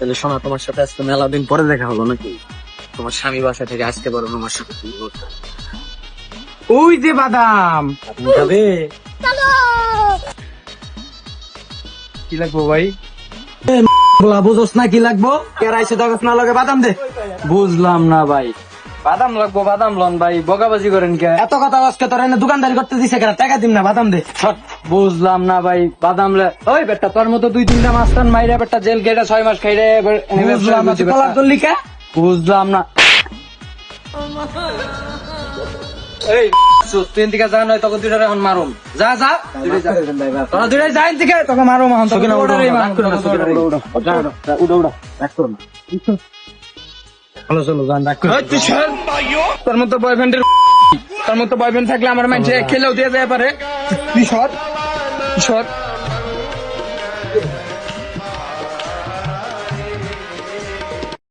তাহলে শোনা, তোমার সাথে আজকে মেলা দিন পরে দেখা হলো নাকি? তোমার স্বামী বাসা থেকে আসতে পারো আমার সাথে, কি বলতো? ওই যে বাদাম তুমি খাবে? কি লাগবো ভাই? বুঝোস না কি লাগবো? কেরাইছে দরকার না লাগে, বাদাম দে। বুঝলাম না ভাই, বাদাম লাগবো, বাদাম লন ভাই, বকাবাজি করেন কে? এত কথা আজকে তোর এনে দোকানদারি করতে দিছে কেন? টাকা দিম না, বাদাম দে। বুঝলাম না ভাই, বাদাম ওই বেটা তোর মতো 2-3টা মাস্তান মাইরা বেটা জেল গেটে 6 মাস খাইরে বুঝলাম না, তুই কলার ধরলি কে? বুঝলাম না। এই তুই এদিকে যা, নয় তোকে দুইটা এখন মারুম। যা যা, তোরা দুইটাই যা এদিকে, তোকে মারুম এখন, তোকে ওটারই মারুম, তোকে ওটারই। চলো চলো, যান, রাখ করে। ওই তুই সর। তোর মতো বয়ফ্রেন্ডের তোর মতো বয়ফ্রেন্ড থাকলে আমার মানুষে খেলেও দিয়ে যায় পারে। তুই সর, তুই সর।